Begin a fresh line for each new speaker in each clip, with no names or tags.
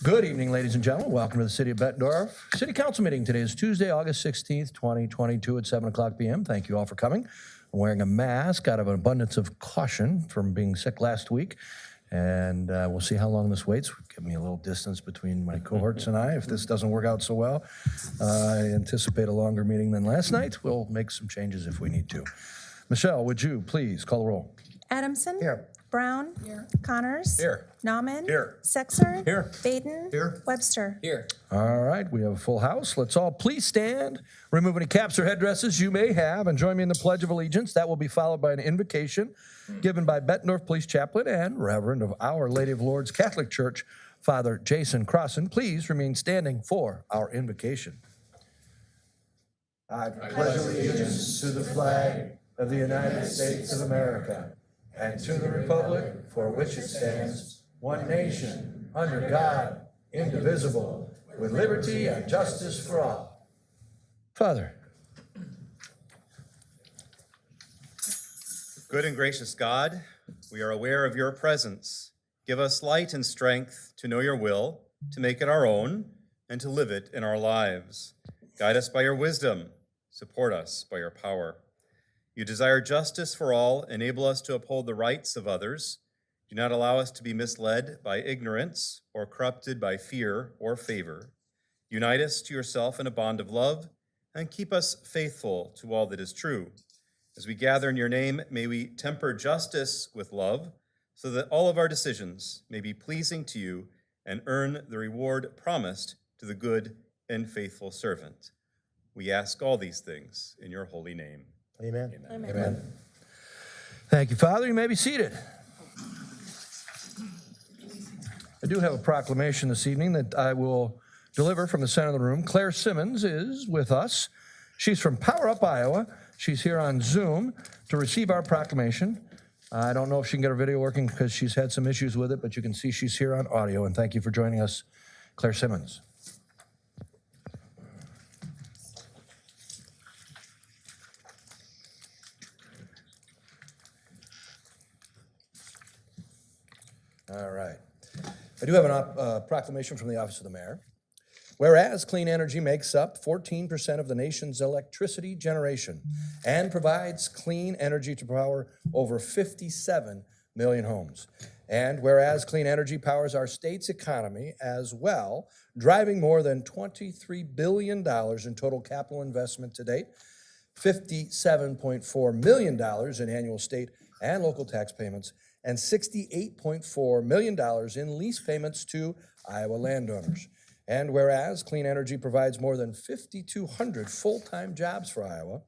Good evening, ladies and gentlemen. Welcome to the City of Bettendorf City Council meeting. Today is Tuesday, August 16th, 2022 at 7 o'clock p.m. Thank you all for coming. I'm wearing a mask out of an abundance of caution from being sick last week. And we'll see how long this waits. Give me a little distance between my cohorts and I. If this doesn't work out so well, I anticipate a longer meeting than last night. We'll make some changes if we need to. Michelle, would you please call the roll?
Adamson.
Here.
Brown. Here. Connors.
Here.
Nauman.
Here.
Sexer.
Here.
Baden.
Here.
Webster.
Here.
All right, we have a full house. Let's all please stand, remove any caps or headdresses you may have, and join me in the Pledge of Allegiance. That will be followed by an invocation given by Bettendorf Police Chaplain and Reverend of Our Lady of Lourdes Catholic Church, Father Jason Crossan. Please remain standing for our invocation. I pledge allegiance to the flag of the United States of America and to the republic for which it stands, one nation, under God, indivisible, with liberty and justice for all. Father.
Good and gracious God, we are aware of your presence. Give us light and strength to know your will, to make it our own, and to live it in our lives. Guide us by your wisdom. Support us by your power. You desire justice for all. Enable us to uphold the rights of others. Do not allow us to be misled by ignorance or corrupted by fear or favor. Unite us to yourself in a bond of love and keep us faithful to all that is true. As we gather in your name, may we temper justice with love so that all of our decisions may be pleasing to you and earn the reward promised to the good and faithful servant. We ask all these things in your holy name.
Amen.
Amen.
Amen. Thank you, Father. You may be seated. I do have a proclamation this evening that I will deliver from the center of the room. Claire Simmons is with us. She's from Power Up, Iowa. She's here on Zoom to receive our proclamation. I don't know if she can get her video working because she's had some issues with it, but you can see she's here on audio, and thank you for joining us, Claire Simmons. All right. I do have a proclamation from the Office of the Mayor. Whereas clean energy makes up 14% of the nation's electricity generation and provides clean energy to power over 57 million homes. And whereas clean energy powers our state's economy as well, driving more than $23 billion in total capital investment to date, $57.4 million in annual state and local tax payments, and $68.4 million in lease payments to Iowa landowners. And whereas clean energy provides more than 5,200 full-time jobs for Iowa,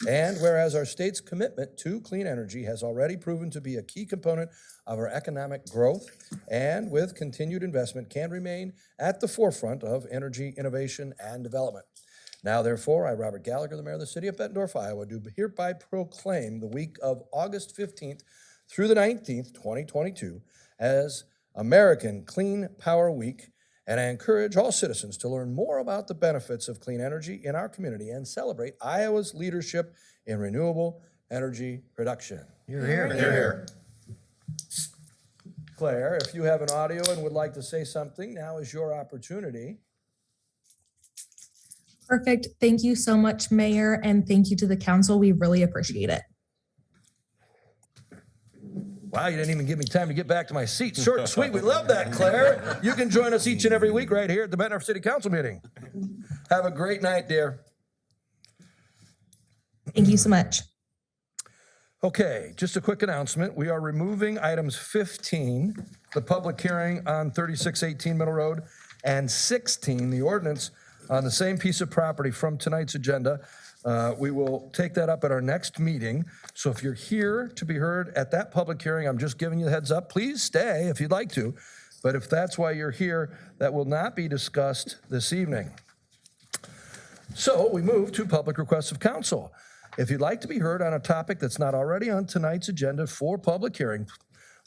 and whereas our state's commitment to clean energy has already proven to be a key component of our economic growth, and with continued investment can remain at the forefront of energy innovation and development. Now, therefore, I, Robert Gallagher, the mayor of the city of Bettendorf, Iowa, do hereby proclaim the week of August 15th through the 19th, 2022, as American Clean Power Week, and I encourage all citizens to learn more about the benefits of clean energy in our community and celebrate Iowa's leadership in renewable energy production.
You're here. You're here.
Claire, if you have an audio and would like to say something, now is your opportunity.
Perfect. Thank you so much, Mayor, and thank you to the council. We really appreciate it.
Wow, you didn't even give me time to get back to my seat. Short and sweet. We love that, Claire. You can join us each and every week right here at the Bettendorf City Council meeting. Have a great night, dear.
Thank you so much.
Okay, just a quick announcement. We are removing items 15, the public hearing on 3618 Middle Road, and 16, the ordinance on the same piece of property from tonight's agenda. We will take that up at our next meeting. So if you're here to be heard at that public hearing, I'm just giving you the heads up. Please stay if you'd like to. But if that's why you're here, that will not be discussed this evening. So we move to public requests of council. If you'd like to be heard on a topic that's not already on tonight's agenda for public hearing,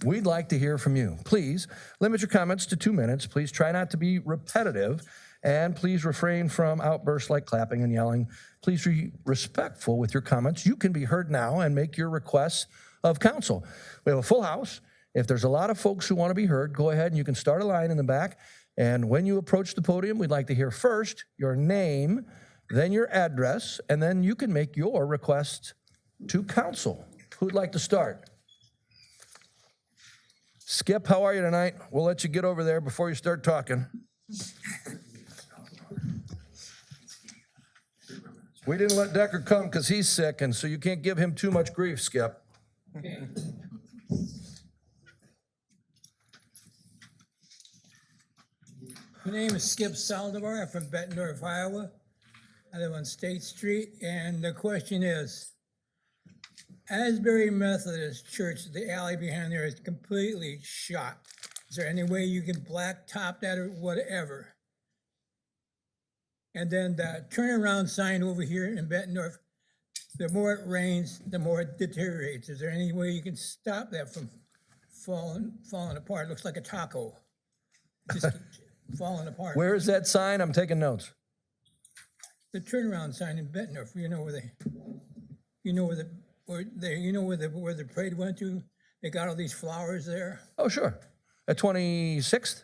we'd like to hear from you. Please limit your comments to 2 minutes. Please try not to be repetitive. And please refrain from outbursts like clapping and yelling. Please be respectful with your comments. You can be heard now and make your requests of council. We have a full house. If there's a lot of folks who want to be heard, go ahead and you can start a line in the back And when you approach the podium, we'd like to hear first your name, then your address, and then you can make your request to council. Who'd like to start? Skip, how are you tonight? We'll let you get over there before you start talking. We didn't let Decker come because he's sick, and so you can't give him too much grief, Skip.
My name is Skip Saldivar. I'm from Bettendorf, Iowa. I live on State Street, and the question is, Asbury Methodist Church, the alley behind there is completely shot. Is there any way you can blacktop that or whatever? And then the turnaround sign over here in Bettendorf, the more it rains, the more it deteriorates. Is there any way you can stop that from falling apart? It looks like a taco. Just keeps falling apart.
Where is that sign? I'm taking notes.
The turnaround sign in Bettendorf, you know where the parade went to? They got all these flowers there.
Oh, sure. At 26th?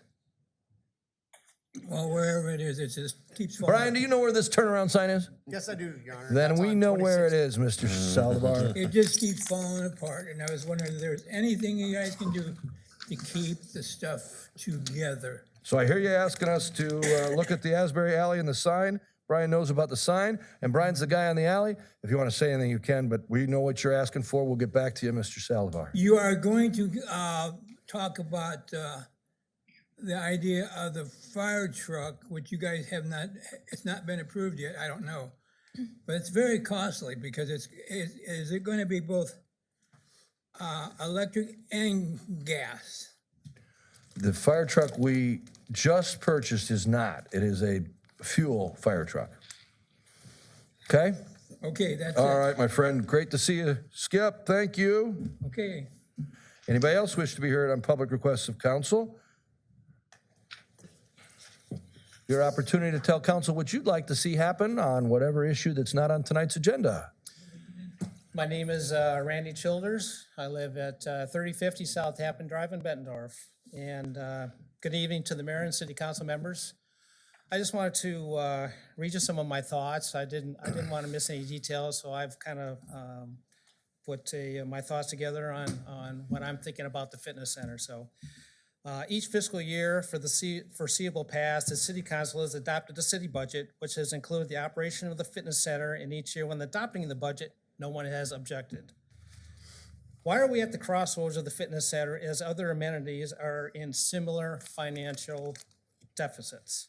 Well, wherever it is, it just keeps falling.
Brian, do you know where this turnaround sign is?
Yes, I do, Your Honor.
Then
That's
we
on
know where it
26th.
is, Mr. Saldivar.
It just keeps falling apart, and I was wondering if there's anything you guys can do to keep the stuff together.
So I hear you asking us to look at the Asbury Alley and the sign. Brian knows about the sign, and Brian's the guy on the alley. If you want to say anything, you can, but we know what you're asking for. We'll get back to you, Mr. Saldivar.
You are going to talk about the idea of the fire truck, which you guys have not, it's not been approved yet, I don't know. But it's very costly because is it going to be both electric and gas?
The fire truck we just purchased is not. It is a fuel fire truck. Okay?
Okay, that's
All
it.
right, my friend. Great to see you. Skip, thank you.
Okay.
Anybody else wish to be heard on public requests of council? Your opportunity to tell council what you'd like to see happen on whatever issue that's not on tonight's agenda.
My name is Randy Childers. I live at 3050 South Tappan Drive in Bettendorf. And good evening to the mayor and city council members. I just wanted to read you some of my thoughts. I didn't want to miss any details, so I've kind of put my thoughts together on what I'm thinking about the fitness center. So each fiscal year for the foreseeable past, the city council has adopted a city budget, which has included the operation of the fitness center. And each year when adopting the budget, no one has objected. Why are we at the crossroads of the fitness center as other amenities are in similar financial deficits?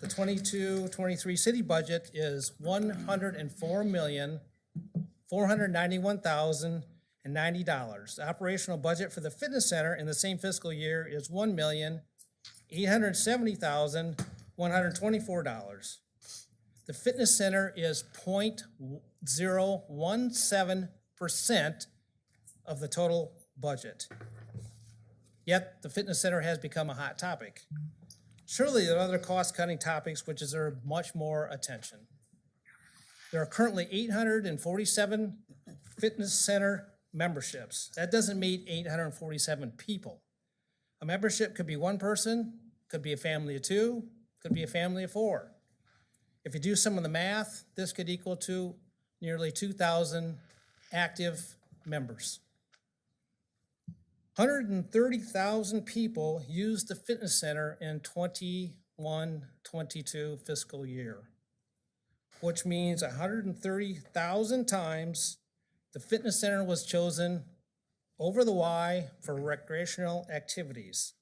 The 22-23 city budget is $104,491,090. The operational budget for the fitness center in the same fiscal year is $1,870,124. The fitness center is 0.017% of the total budget. Yet the fitness center has become a hot topic. Surely there are other cost-cutting topics which deserve much more attention. There are currently 847 fitness center memberships. That doesn't mean 847 people. A membership could be one person, could be a family of two, could be a family of four. If you do some of the math, this could equal to nearly 2,000 active members. 130,000 people used the fitness center in 21-22 fiscal year, which means 130,000 times the fitness center was chosen over the Y for recreational activities.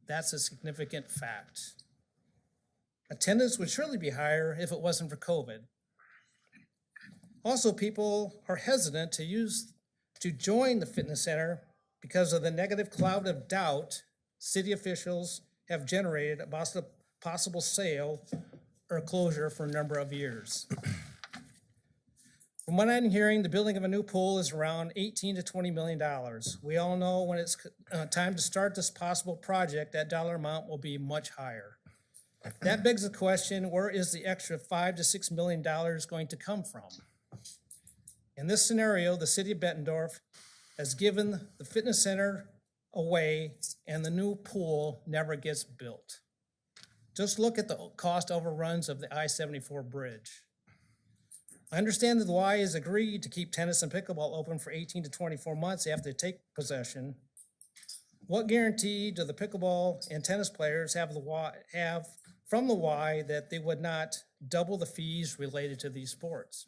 That's a significant fact. Attendance would surely be higher if it wasn't for COVID. Also, people are hesitant to join the fitness center because of the negative cloud of doubt city officials have generated about the possible sale or closure for a number of years. From what I'm hearing, the building of a new pool is around $18 to $20 million. We all know when it's time to start this possible project, that dollar amount will be much higher. That begs the question, where is the extra $5 to $6 million going to come from? In this scenario, the city of Bettendorf has given the fitness center away and the new pool never gets built. Just look at the cost overruns of the I-74 bridge. I understand that the Y has agreed to keep tennis and pickleball open for 18 to 24 months after they take possession. What guarantee do the pickleball and tennis players have from the Y that they would not double the fees related to these sports?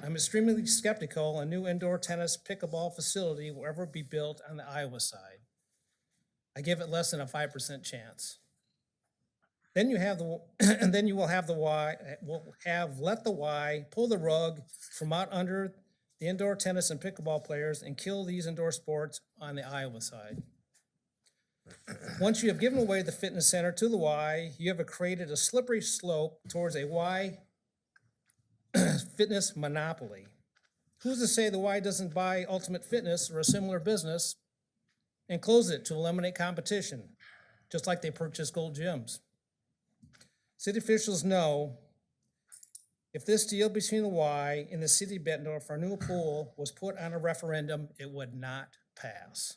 I'm extremely skeptical a new indoor tennis pickleball facility will ever be built on the Iowa side. I give it less than a 5% chance. Then you have and then you will have let the Y pull the rug from out under the indoor tennis and pickleball players and kill these indoor sports on the Iowa side. Once you have given away the fitness center to the Y, you have created a slippery slope towards a Y fitness monopoly. Who's to say the Y doesn't buy Ultimate Fitness or a similar business and close it to eliminate competition, just like they purchased Gold Gyms? City officials know if this deal between the Y and the city of Bettendorf for a new pool was put on a referendum, it would not pass.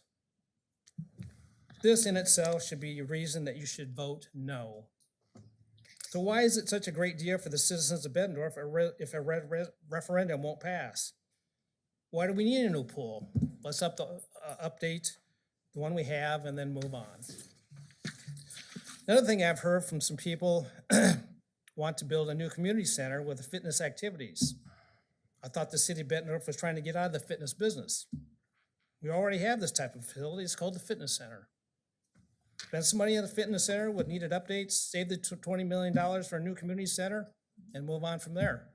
This in itself should be a reason that you should vote no. So why is it such a great deal for the citizens of Bettendorf if a referendum won't pass? Why do we need a new pool? Let's update the one we have and then move on. Another thing I've heard from some people want to build a new community center with fitness activities. I thought the city of Bettendorf was trying to get out of the fitness business. We already have this type of facility. It's called the fitness center. Spend some money on the fitness center with needed updates, save the $20 million for a new community center, and move on from there.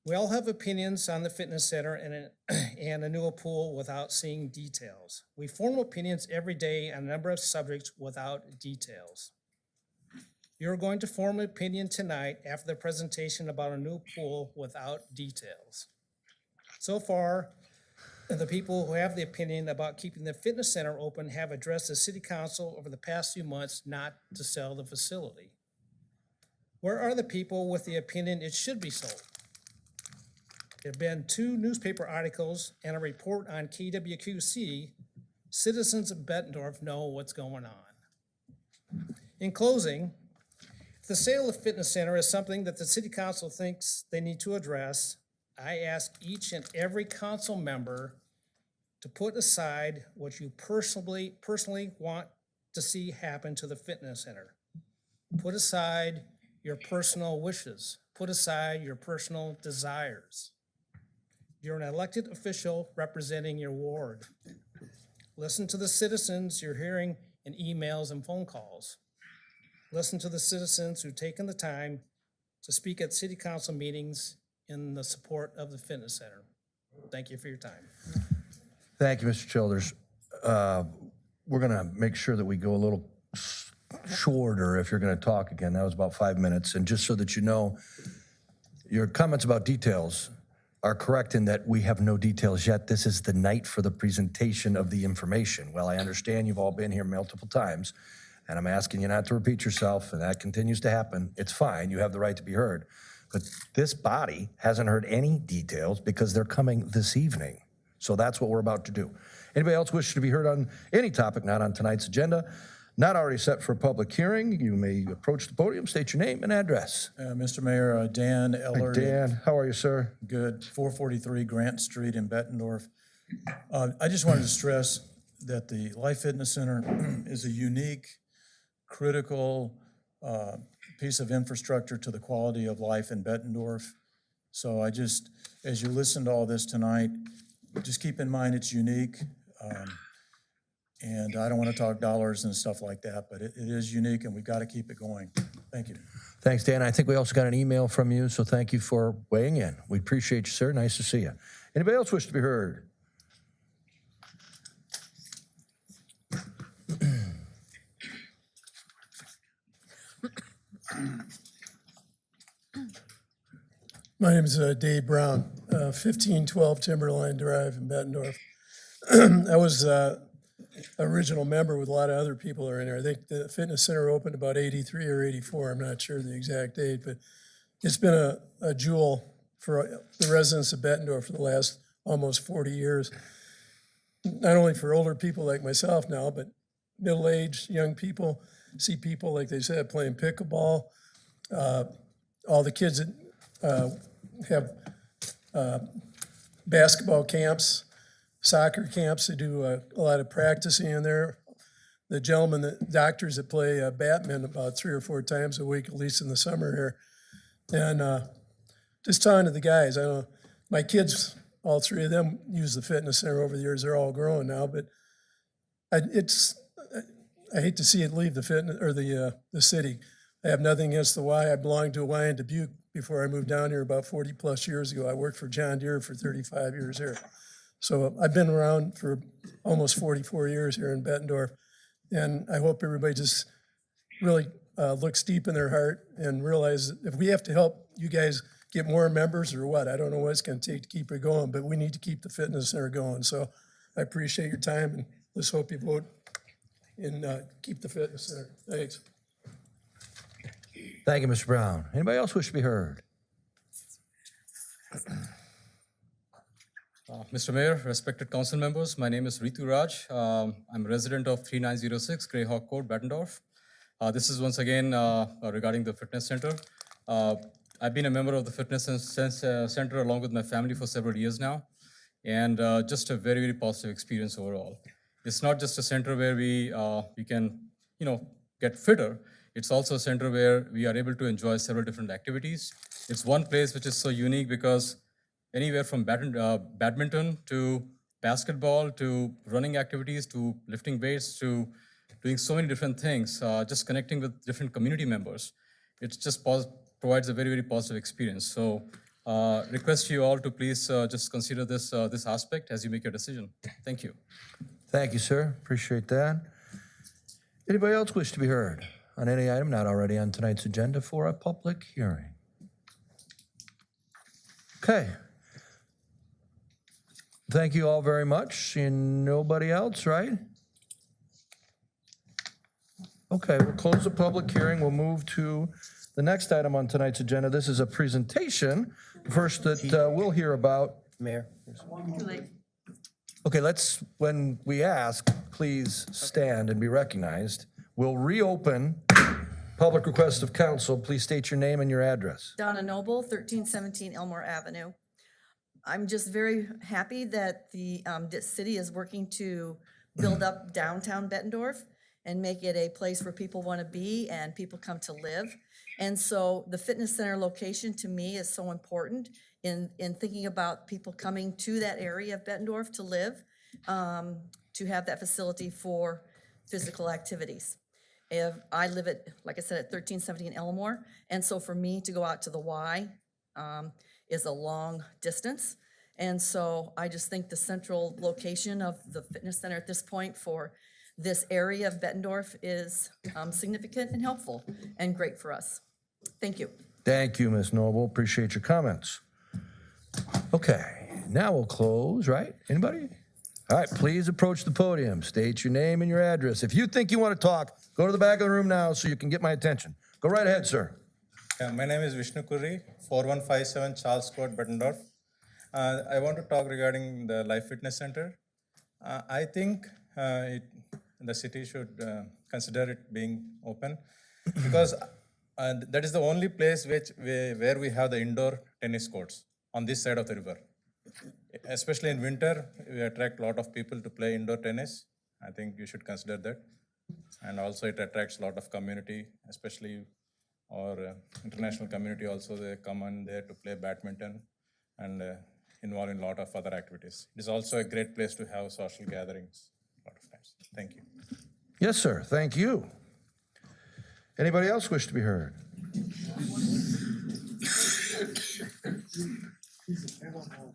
We all have opinions on the fitness center and a new pool without seeing details. We form opinions every day on a number of subjects without details. You're going to form an opinion tonight after the presentation about a new pool without details. So far, the people who have the opinion about keeping the fitness center open have addressed the city council over the past few months not to sell the facility. Where are the people with the opinion it should be sold? There have been 2 newspaper articles and a report on KWQC. Citizens of Bettendorf know what's going on. In closing, if the sale of the fitness center is something that the city council thinks they need to address, I ask each and every council member to put aside what you personally want to see happen to the fitness center. Put aside your personal wishes. Put aside your personal desires. You're an elected official representing your ward. Listen to the citizens you're hearing in emails and phone calls. Listen to the citizens who've taken the time to speak at city council meetings in the support of the fitness center. Thank you for your time.
Thank you, Mr. Childers. We're going to make sure that we go a little shorter if you're going to talk again. That was about 5 minutes. And just so that you know, your comments about details are correct in that we have no details yet. This is the night for the presentation of the information. Well, I understand you've all been here multiple times, and I'm asking you not to repeat yourself, and that continues to happen. It's fine. You have the right to be heard. But this body hasn't heard any details because they're coming this evening. So that's what we're about to do. Anybody else wish to be heard on any topic not on tonight's agenda, not already set for a public hearing, you may approach the podium, state your name and address.
Mr. Mayor, Dan Eller.
Dan, how are you, sir?
Good, 443 Grant Street in Bettendorf. I just wanted to stress that the Life Fitness Center is a unique, critical piece of infrastructure to the quality of life in Bettendorf. So I just, as you listen to all this tonight, just keep in mind it's unique. And I don't want to talk dollars and stuff like that, but it is unique and we've got to keep it going. Thank you.
Thanks, Dan. I think we also got an email from you, so thank you for weighing in. We appreciate you, sir. Nice to see you. Anybody else wish to be heard?
My name is Dave Brown, 1512 Timberline Drive in Bettendorf. I was original member with a lot of other people that are in there. I think the fitness center opened about 83 or 84. I'm not sure the exact date, but it's been a jewel for the residents of Bettendorf for the last almost 40 years. Not only for older people like myself now, but middle-aged, young people, see people, like they said, playing pickleball. All the kids that have basketball camps, soccer camps, they do a lot of practicing in there. The gentlemen, the doctors that play badminton about 3 or 4 times a week, at least in the summer here. And just talking to the guys, I know my kids, all 3 of them use the fitness center over the years. They're all grown now, but I hate to see it leave the fitness or the city. I have nothing against the Y. I belonged to a Y in Dubuque before I moved down here about 40 plus years ago. I worked for John Deere for 35 years here. So I've been around for almost 44 years here in Bettendorf. And I hope everybody just really looks deep in their heart and realize if we have to help you guys get more members or what, I don't know what it's going to take to keep it going, but we need to keep the fitness center going. So I appreciate your time, and let's hope you vote and keep the fitness center. Thanks.
Thank you, Mr. Brown. Anybody else wish to be heard?
Mr. Mayor, respected council members, my name is Ritu Raj. I'm a resident of 3906 Greyhawk Court, Bettendorf. This is once again regarding the fitness center. I've been a member of the fitness center along with my family for several years now, and just a very, very positive experience overall. It's not just a center where we can, get fitter. It's also a center where we are able to enjoy several different activities. It's one place which is so unique because anywhere from badminton to basketball to running activities to lifting weights to doing so many different things, just connecting with different community members. It just provides a very, very positive experience. So request you all to please just consider this aspect as you make your decision. Thank you.
Thank you, sir. Appreciate that. Anybody else wish to be heard on any item not already on tonight's agenda for a public hearing? Okay. Thank you all very much. Seeing nobody else, right? Okay, we'll close the public hearing. We'll move to the next item on tonight's agenda. This is a presentation. First that we'll hear about.
Mayor.
Okay, when we ask, please stand and be recognized. We'll reopen public request of council. Please state your name and your address.
Donna Noble, 1317 Elmore Avenue. I'm just very happy that the city is working to build up downtown Bettendorf and make it a place where people want to be and people come to live. And so the fitness center location to me is so important in thinking about people coming to that area of Bettendorf to live, to have that facility for physical activities. If I live at, like I said, at 1317 Elmore, and so for me to go out to the Y is a long distance. And so I just think the central location of the fitness center at this point for this area of Bettendorf is significant and helpful and great for us. Thank you.
Thank you, Ms. Noble. Appreciate your comments. Okay, now we'll close, right? Anybody? All right, please approach the podium. State your name and your address. If you think you want to talk, go to the back of the room now so you can get my attention. Go right ahead, sir.
Yeah, my name is Vishnu Kurri, 4157 Charles Court, Bettendorf. I want to talk regarding the Life Fitness Center. I think the city should consider it being open because that is the only place where we have the indoor tennis courts on this side of the river. Especially in winter, we attract a lot of people to play indoor tennis. I think you should consider that. And also it attracts a lot of community, especially our international community also. They come in there to play badminton and involve in a lot of other activities. It is also a great place to have social gatherings a lot of times. Thank you.
Yes, sir. Thank you. Anybody else wish to be heard?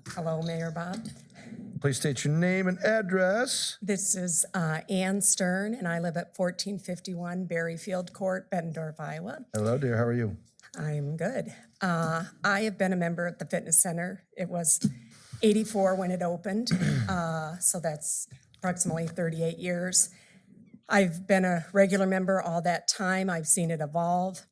Hello, Mayor Bob.
Please state your name and address.
This is Ann Stern, and I live at 1451 Berryfield Court, Bettendorf, Iowa.
Hello, dear. How are you?
I'm good. I have been a member at the fitness center. It was 84 when it opened, so that's approximately 38 years. I've been a regular member all that time. I've seen it evolve.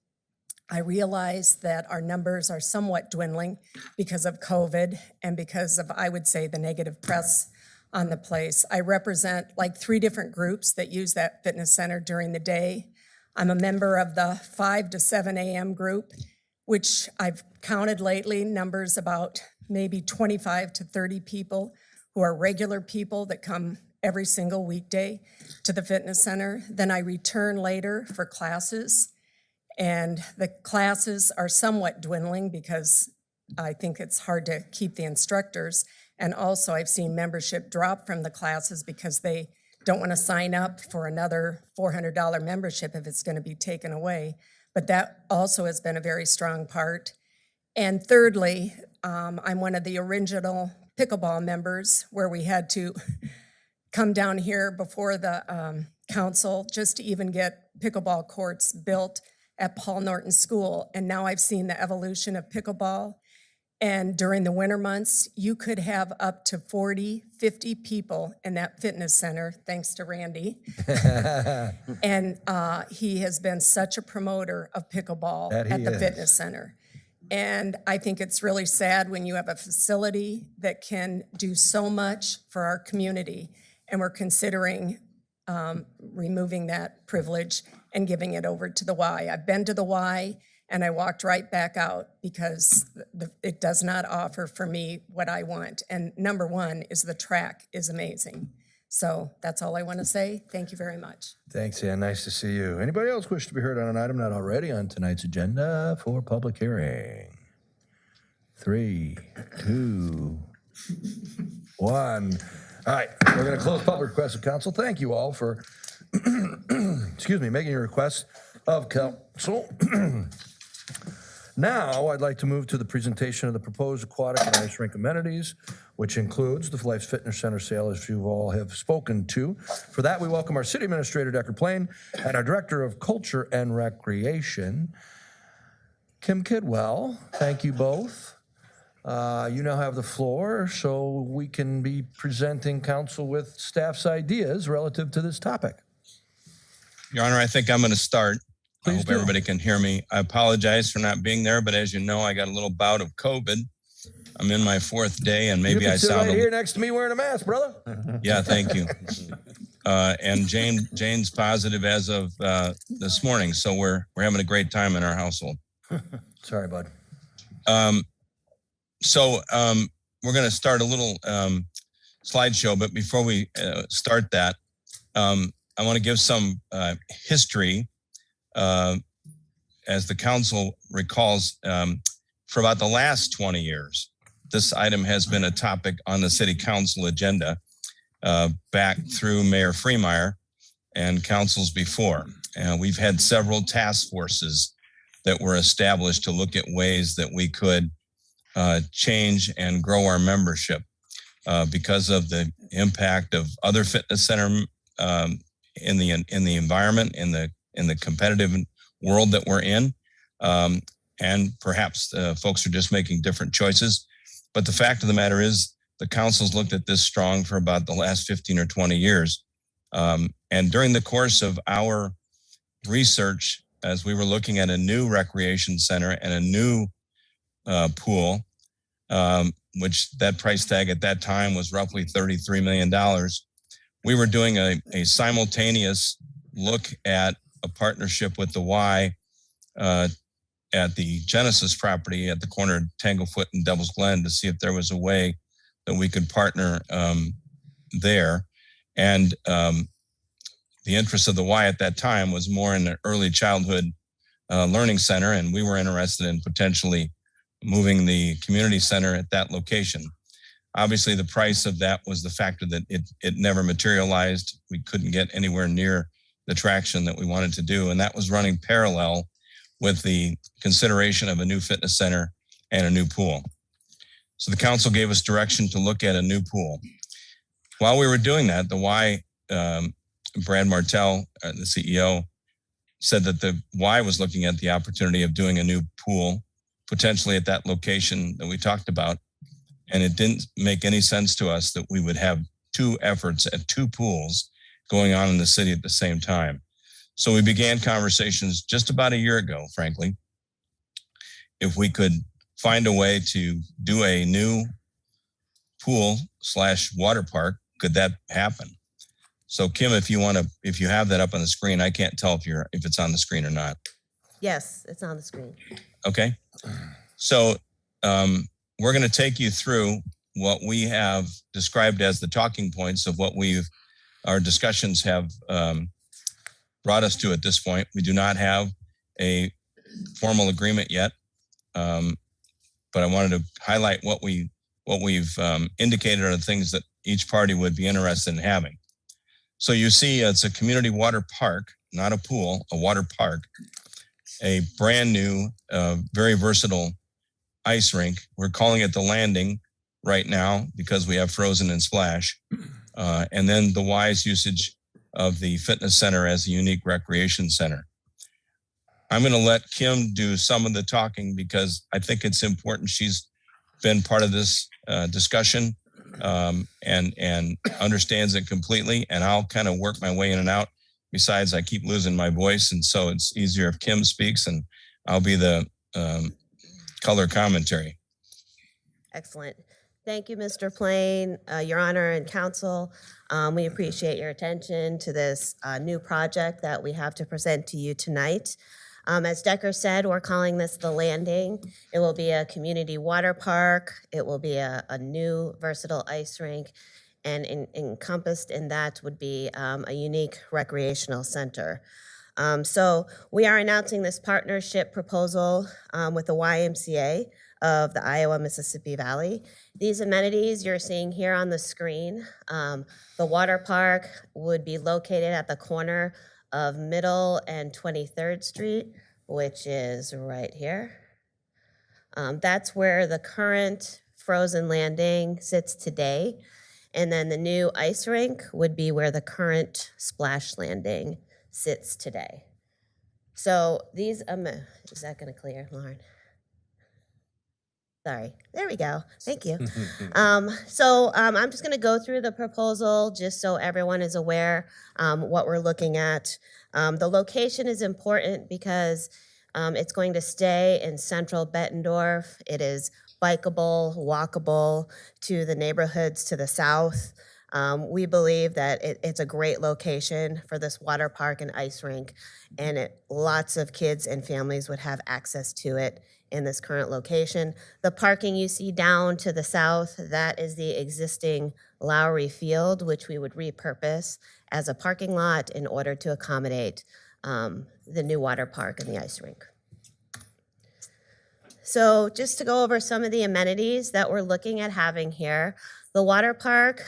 I realize that our numbers are somewhat dwindling because of COVID and because of, I would say, the negative press on the place. I represent like 3 different groups that use that fitness center during the day. I'm a member of the 5 to 7 a.m. group, which I've counted lately, numbers about maybe 25 to 30 people who are regular people that come every single weekday to the fitness center. Then I return later for classes, and the classes are somewhat dwindling because I think it's hard to keep the instructors. And also I've seen membership drop from the classes because they don't want to sign up for another $400 membership if it's going to be taken away. But that also has been a very strong part. And thirdly, I'm one of the original pickleball members where we had to come down here before the council just to even get pickleball courts built at Paul Norton School. And now I've seen the evolution of pickleball. And during the winter months, you could have up to 40, 50 people in that fitness center, thanks to Randy. And he has been such a promoter of pickleball
That he
at the
is.
fitness center. And I think it's really sad when you have a facility that can do so much for our community, and we're considering removing that privilege and giving it over to the Y. I've been to the Y, and I walked right back out because it does not offer for me what I want. And number one is the track is amazing. So that's all I want to say. Thank you very much.
Thanks, Ann. Nice to see you. Anybody else wish to be heard on an item not already on tonight's agenda for public hearing? 3, 2, 1. All right, we're going to close public requests of council. Thank you all for, excuse me, making your requests of council. Now, I'd like to move to the presentation of the proposed aquatic and ice rink amenities, which includes the Life's Fitness Center sale, as you all have spoken to. For that, we welcome our City Administrator, Decker Plain, and our Director of Culture and Recreation, Kim Kidwell. Thank you both. You now have the floor, so we can be presenting council with staff's ideas relative to this topic.
Your Honor, I think I'm going to start. I
Please
hope
do.
everybody can hear me. I apologize for not being there, but as you know, I got a little bout of COVID. I'm in my 4th day, and maybe
You
I
can sit
sound
right here next to me wearing a mask, brother.
Yeah, thank you. And Jane's positive as of this morning, so we're having a great time in our household.
Sorry, bud.
So we're going to start a little slideshow, but before we start that, I want to give some history. As the council recalls, for about the last 20 years, this item has been a topic on the city council agenda back through Mayor Freemeyer and councils before. We've had several task forces that were established to look at ways that we could change and grow our membership because of the impact of other fitness center in the environment, in the competitive world that we're in. And perhaps folks are just making different choices. But the fact of the matter is the council's looked at this strong for about the last 15 or 20 years. And during the course of our research, as we were looking at a new recreation center and a new pool, which that price tag at that time was roughly $33 million, we were doing a simultaneous look at a partnership with the Y at the Genesis property at the corner of Tanglefoot and Devil's Glen to see if there was a way that we could partner there. And the interest of the Y at that time was more in an early childhood learning center, and we were interested in potentially moving the community center at that location. Obviously, the price of that was the factor that it never materialized. We couldn't get anywhere near the traction that we wanted to do, and that was running parallel with the consideration of a new fitness center and a new pool. So the council gave us direction to look at a new pool. While we were doing that, the Y, Brad Martell, the CEO, said that the Y was looking at the opportunity of doing a new pool, potentially at that location that we talked about. And it didn't make any sense to us that we would have 2 efforts at 2 pools going on in the city at the same time. So we began conversations just about a year ago, frankly, if we could find a way to do a new pool / water park could that happen? So Kim, if you have that up on the screen, I can't tell if it's on the screen or not.
Yes, it's on the screen.
Okay. So we're going to take you through what we have described as the talking points of what our discussions have brought us to at this point. We do not have a formal agreement yet, but I wanted to highlight what we've indicated are the things that each party would be interested in having. So you see, it's a community water park, not a pool, a water park, a brand new, very versatile ice rink. We're calling it the Landing right now because we have Frozen and Splash. And then the wise usage of the fitness center as a unique recreation center. I'm going to let Kim do some of the talking because I think it's important. She's been part of this discussion and understands it completely. And I'll kind of work my way in and out. Besides, I keep losing my voice. And so it's easier if Kim speaks and I'll be the color commentary.
Excellent. Thank you, Mr. Plain, Your Honor and Council. We appreciate your attention to this new project that we have to present to you tonight. As Decker said, we're calling this the Landing. It will be a community water park. It will be a new versatile ice rink, and encompassed in that would be a unique recreational center. So we are announcing this partnership proposal with the YMCA of the Iowa-Mississippi Valley. These amenities you're seeing here on the screen, the water park would be located at the corner of Middle and 23rd Street, which is right here. That's where the current Frozen Landing sits today. And then the new ice rink would be where the current Splash Landing sits today. So these, is that gonna clear, Lauren? Sorry, there we go, thank you. I'm just gonna go through the proposal just so everyone is aware what we're looking at. The location is important because it's going to stay in central Bettendorf. It is bikeable, walkable to the neighborhoods to the south. We believe that it's a great location for this water park and ice rink, and lots of kids and families would have access to it in this current location. The parking you see down to the south, that is the existing Lowry Field, which we would repurpose as a parking lot in order to accommodate the new water park and the ice rink. So just to go over some of the amenities that we're looking at having here, the water park,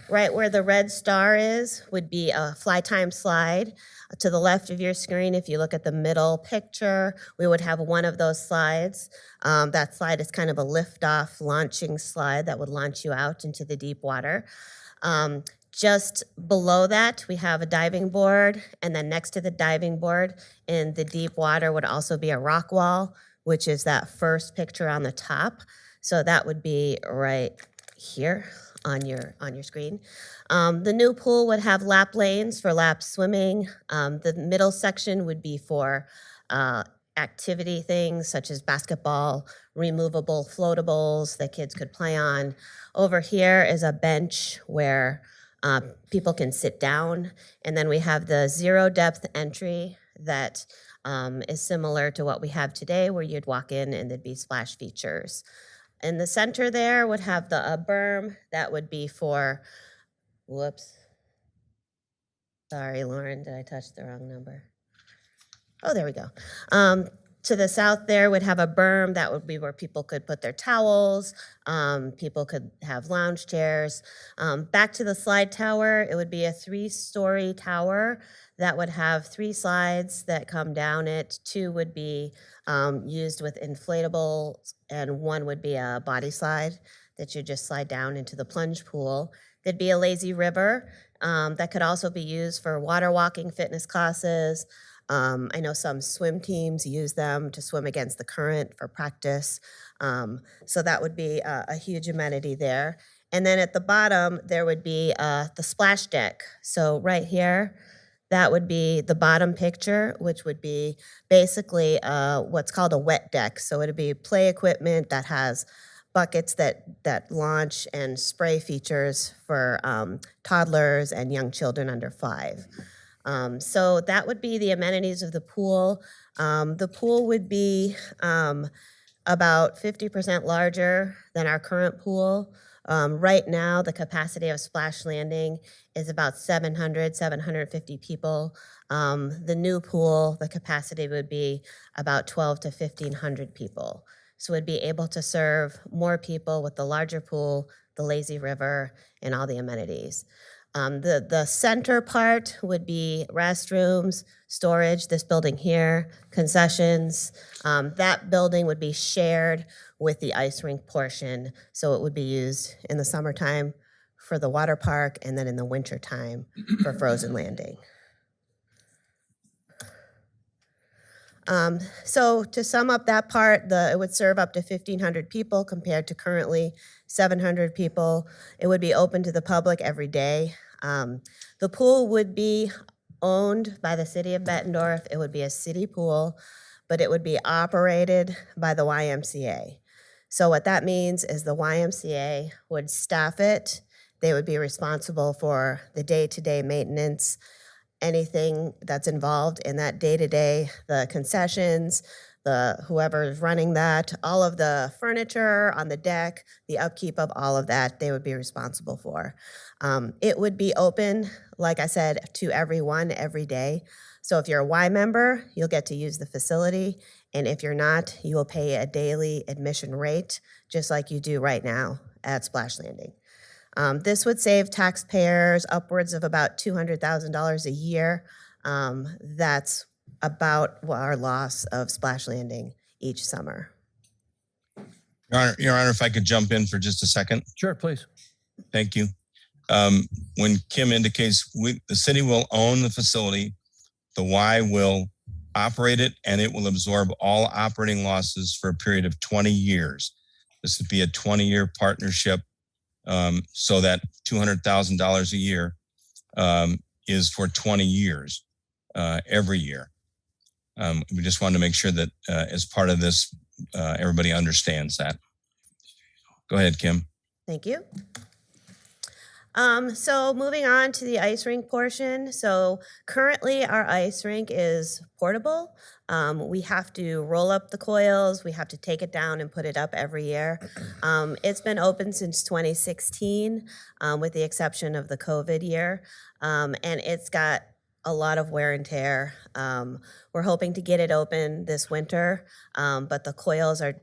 right where the red star is, would be a fly time slide. To the left of your screen, if you look at the middle picture, we would have one of those slides. That slide is kind of a lift-off launching slide that would launch you out into the deep water. Just below that, we have a diving board, and then next to the diving board in the deep water would also be a rock wall, which is that first picture on the top. So that would be right here on your screen. The new pool would have lap lanes for lap swimming. The middle section would be for activity things such as basketball, removable floatables that kids could play on. Over here is a bench where people can sit down. And then we have the zero depth entry that is similar to what we have today, where you'd walk in and there'd be splash features. In the center there would have the berm that would be for, whoops. Sorry, Lauren, did I touch the wrong number? Oh, there we go. To the south there would have a berm that would be where people could put their towels, people could have lounge chairs. Back to the slide tower, it would be a 3-story tower that would have 3 slides that come down it. 2 would be used with inflatables, and 1 would be a body slide that you just slide down into the plunge pool. There'd be a lazy river that could also be used for water walking fitness classes. I know some swim teams use them to swim against the current for practice. So that would be a huge amenity there. And then at the bottom, there would be the splash deck. So right here, that would be the bottom picture, which would be basically what's called a wet deck. So it would be play equipment that has buckets that launch and spray features for toddlers and young children under 5. So that would be the amenities of the pool. The pool would be about 50% larger than our current pool. Right now, the capacity of Splash Landing is about 750 people. The new pool, the capacity would be about 12 to 1,500 people. So we'd be able to serve more people with the larger pool, the lazy river, and all the amenities. The center part would be restrooms, storage, this building here, concessions. That building would be shared with the ice rink portion, so it would be used in the summertime for the water park and then in the wintertime for Frozen Landing. So to sum up that part, it would serve up to 1,500 people compared to currently 700 people. It would be open to the public every day. The pool would be owned by the city of Bettendorf. It would be a city pool, but it would be operated by the YMCA. So what that means is the YMCA would staff it. They would be responsible for the day-to-day maintenance, anything that's involved in that day-to-day, the concessions, whoever's running that, all of the furniture on the deck, the upkeep of all of that, they would be responsible for. It would be open, like I said, to everyone every day. So if you're a Y member, you'll get to use the facility. And if you're not, you will pay a daily admission rate, just like you do right now at Splash Landing. This would save taxpayers upwards of about $200,000 a year. That's about our loss of Splash Landing each summer.
Your Honor, if I could jump in for just a second.
Sure, please.
Thank you. When Kim indicates the city will own the facility, the Y will operate it, and it will absorb all operating losses for a period of 20 years. This would be a 20-year partnership, so that $200,000 a year is for 20 years, every year. We just wanted to make sure that as part of this, everybody understands that. Go ahead, Kim.
Thank you. So moving on to the ice rink portion. So currently our ice rink is portable. We have to roll up the coils. We have to take it down and put it up every year. It's been open since 2016, with the exception of the COVID year. And it's got a lot of wear and tear. We're hoping to get it open this winter, but the coils are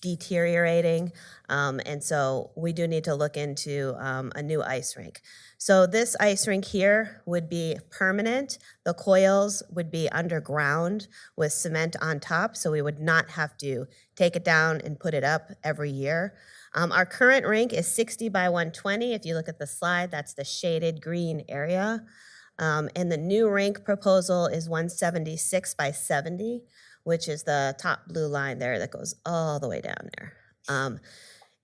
deteriorating. And so we do need to look into a new ice rink. So this ice rink here would be permanent. The coils would be underground with cement on top, so we would not have to take it down and put it up every year. Our current rink is 60 by 120. If you look at the slide, that's the shaded green area. And the new rink proposal is 176 by 70, which is the top blue line there that goes all the way down there.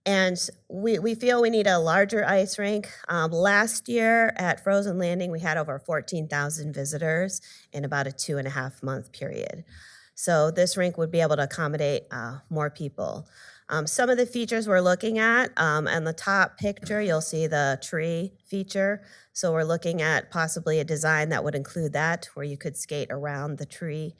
And we feel we need a larger ice rink. Last year at Frozen Landing, we had over 14,000 visitors in about a 2.5-month period. So this rink would be able to accommodate more people. Some of the features we're looking at, on the top picture, you'll see the tree feature. So we're looking at possibly a design that would include that, where you could skate around the tree.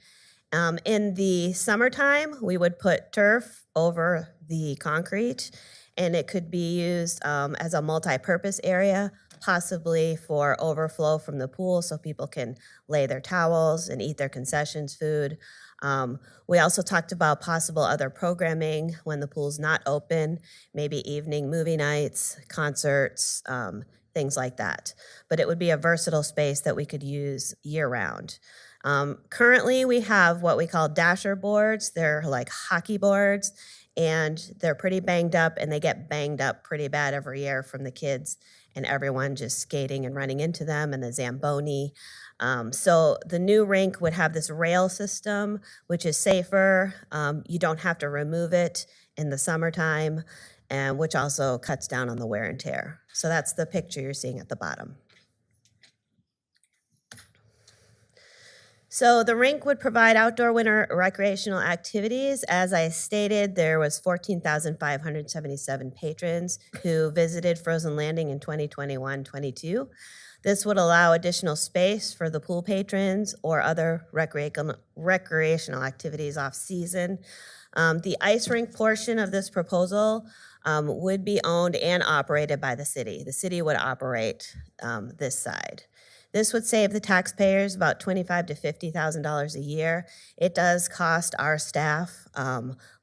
In the summertime, we would put turf over the concrete, and it could be used as a multi-purpose area, possibly for overflow from the pool so people can lay their towels and eat their concessions food. We also talked about possible other programming when the pool's not open, maybe evening movie nights, concerts, things like that. But it would be a versatile space that we could use year-round. Currently, we have what we call dasher boards. They're like hockey boards, and they're pretty banged up, and they get banged up pretty bad every year from the kids and everyone just skating and running into them, and the Zamboni. So the new rink would have this rail system, which is safer. You don't have to remove it in the summertime, and which also cuts down on the wear and tear. So that's the picture you're seeing at the bottom. So the rink would provide outdoor winter recreational activities. As I stated, there was 14,577 patrons who visited Frozen Landing in 2021-22. This would allow additional space for the pool patrons or other recreational activities off-season. The ice rink portion of this proposal would be owned and operated by the city. The city would operate this side. This would save the taxpayers about $25,000 to $50,000 a year. It does cost our staff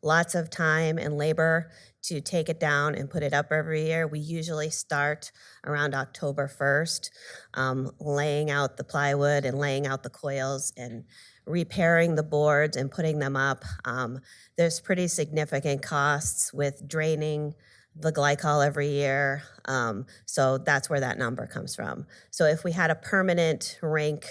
lots of time and labor to take it down and put it up every year. We usually start around October 1st, laying out the plywood and laying out the coils and repairing the boards and putting them up. There's pretty significant costs with draining the glycol every year. So that's where that number comes from. So if we had a permanent rink,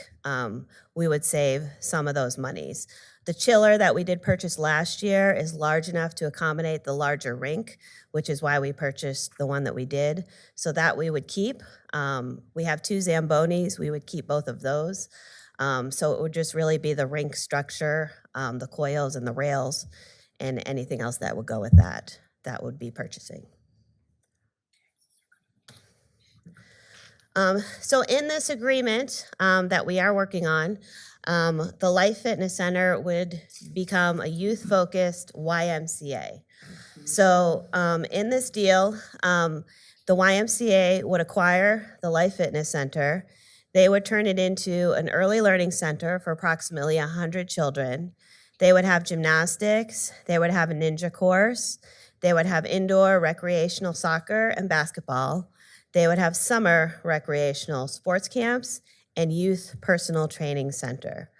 we would save some of those monies. The chiller that we did purchase last year is large enough to accommodate the larger rink, which is why we purchased the one that we did. So that we would keep. We have 2 Zambonis, we would keep both of those. So it would just really be the rink structure, the coils and the rails, and anything else that would go with that would be purchasing. So in this agreement that we are working on, the Life Fitness Center would become a youth-focused YMCA. So in this deal, the YMCA would acquire the Life Fitness Center. They would turn it into an early learning center for approximately 100 children. They would have gymnastics, they would have a ninja course, they would have indoor recreational soccer and basketball. They would have summer recreational sports camps and youth personal training center.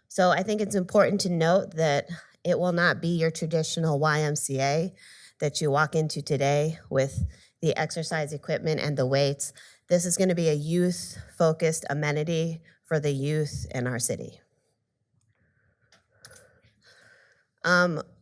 So I think it's important to note that it will not be your traditional YMCA that you walk into today with the exercise equipment and the weights. This is going to be a youth-focused amenity for the youth in our city.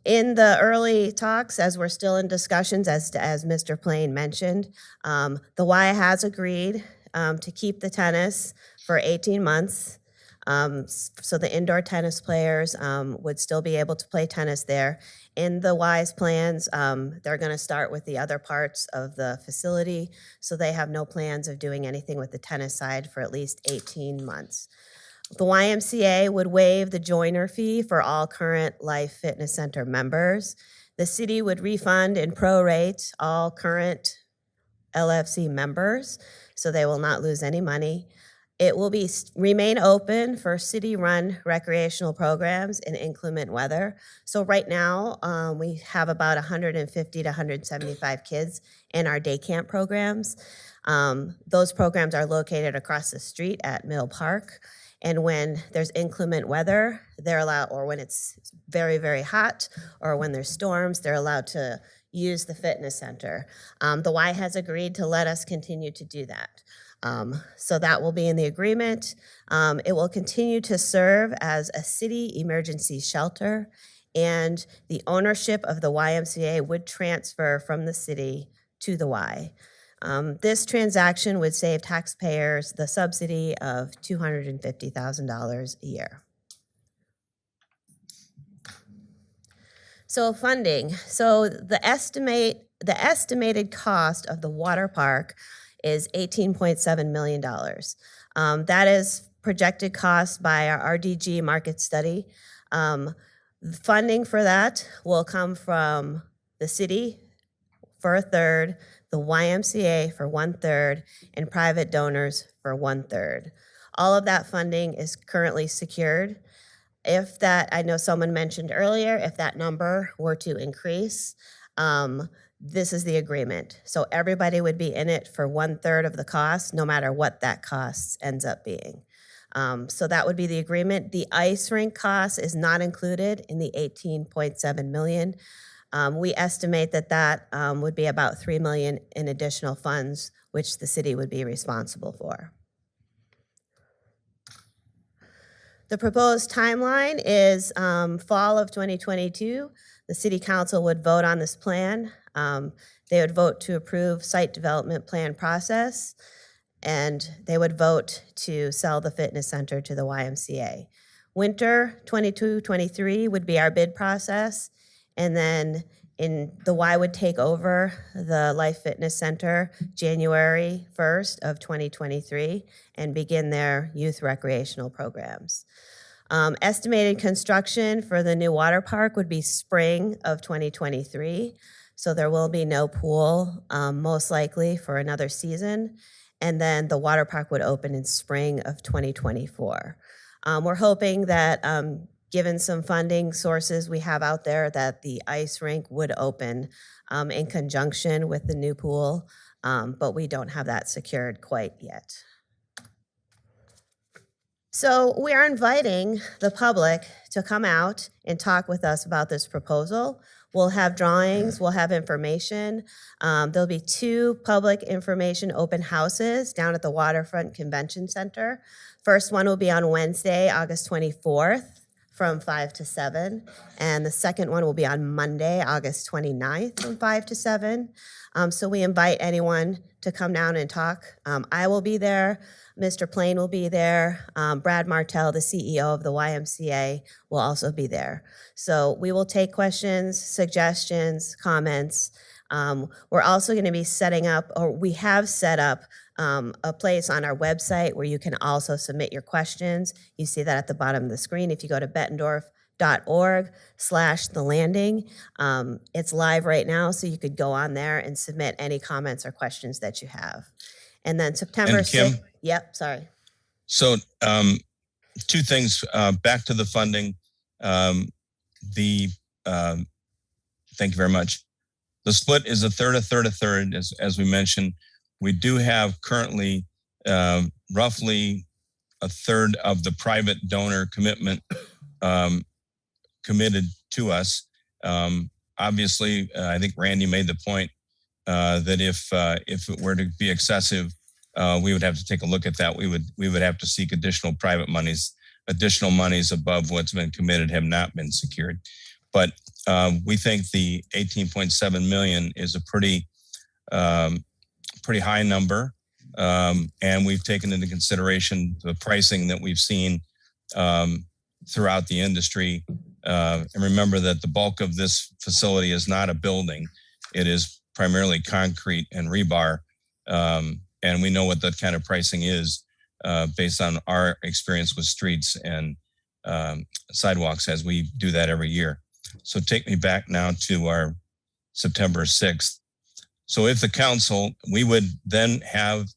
In the early talks, as we're still in discussions, as Mr. Plain mentioned, the Y has agreed to keep the tennis for 18 months. So the indoor tennis players would still be able to play tennis there. In the Y's plans, they're going to start with the other parts of the facility, so they have no plans of doing anything with the tennis side for at least 18 months. The YMCA would waive the joiner fee for all current Life Fitness Center members. The city would refund and prorate all current LFC members, so they will not lose any money. It will remain open for city-run recreational programs in inclement weather. So right now, we have about 150 to 175 kids in our day camp programs. Those programs are located across the street at Mill Park. And when there's inclement weather, they're allowed, or when it's very, very hot, or when there's storms, they're allowed to use the fitness center. The Y has agreed to let us continue to do that. So that will be in the agreement. It will continue to serve as a city emergency shelter, and the ownership of the YMCA would transfer from the city to the Y. This transaction would save taxpayers the subsidy of $250,000 a year. So funding. So the estimated cost of the water park is $18.7 million. That is projected cost by our RDG market study. Funding for that will come from the city for a third, the YMCA for 1/3, and private donors for 1/3. All of that funding is currently secured. If that, I know someone mentioned earlier, if that number were to increase, this is the agreement. So everybody would be in it for 1/3 of the cost, no matter what that cost ends up being. So that would be the agreement. The ice rink cost is not included in the $18.7 million. We estimate that would be about $3 million in additional funds, which the city would be responsible for. The proposed timeline is fall of 2022. The city council would vote on this plan. They would vote to approve site development plan process, and they would vote to sell the fitness center to the YMCA. Winter 22-23 would be our bid process. And then the Y would take over the Life Fitness Center January 1st of 2023 and begin their youth recreational programs. Estimated construction for the new water park would be spring of 2023. So there will be no pool, most likely for another season. And then the water park would open in spring of 2024. We're hoping that, given some funding sources we have out there, that the ice rink would open in conjunction with the new pool, but we don't have that secured quite yet. So we are inviting the public to come out and talk with us about this proposal. We'll have drawings, we'll have information. There'll be 2 public information open houses down at the Waterfront Convention Center. First one will be on Wednesday, August 24th from 5 to 7. And the second one will be on Monday, August 29th from 5 to 7. So we invite anyone to come down and talk. I will be there. Mr. Plain will be there. Brad Martell, the CEO of the YMCA, will also be there. So we will take questions, suggestions, comments. We're also going to be setting up, or we have set up, a place on our website where you can also submit your questions. You see that at the bottom of the screen. If you go to bettendorf.org/thelanding, it's live right now, so you could go on there and submit any comments or questions that you have. And then September
And Kim?
6th. Yep, sorry.
So 2 things, back to the funding. Thank you very much. The split is a third, as we mentioned. We do have currently roughly a third of the private donor commitment committed to us. Obviously, I think Randy made the point that if it were to be excessive, we would have to take a look at that. We would have to seek additional private monies. Additional monies above what's been committed have not been secured. But we think the 18.7 million is a pretty high number. And we've taken into consideration the pricing that we've seen throughout the industry. And remember that the bulk of this facility is not a building. It is primarily concrete and rebar. And we know what that kind of pricing is based on our experience with streets and sidewalks as we do that every year. So take me back now to our September 6th. So if the council, we would then have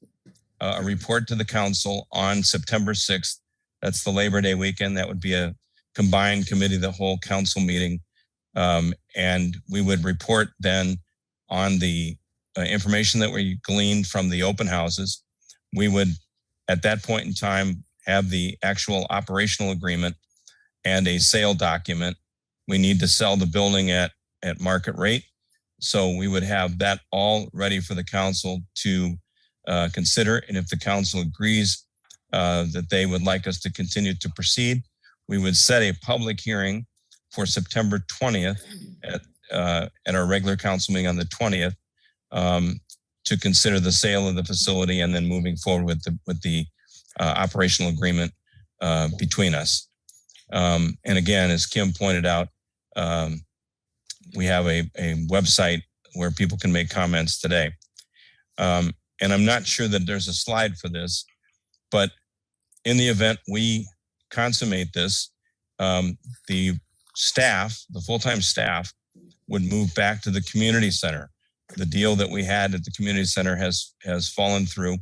a report to the council on September 6th. That's the Labor Day weekend. That would be a combined committee, the whole council meeting. And we would report then on the information that we gleaned from the open houses. We would, at that point in time, have the actual operational agreement and a sale document. We need to sell the building at market rate. So we would have that all ready for the council to consider. And if the council agrees that they would like us to continue to proceed, we would set a public hearing for September 20th at our regular council meeting on the 20th to consider the sale of the facility and then moving forward with the operational agreement between us. And again, as Kim pointed out, we have a website where people can make comments today. And I'm not sure that there's a slide for this, but in the event we consummate this, the staff, the full-time staff, would move back to the community center. The deal that we had at the community center has fallen through.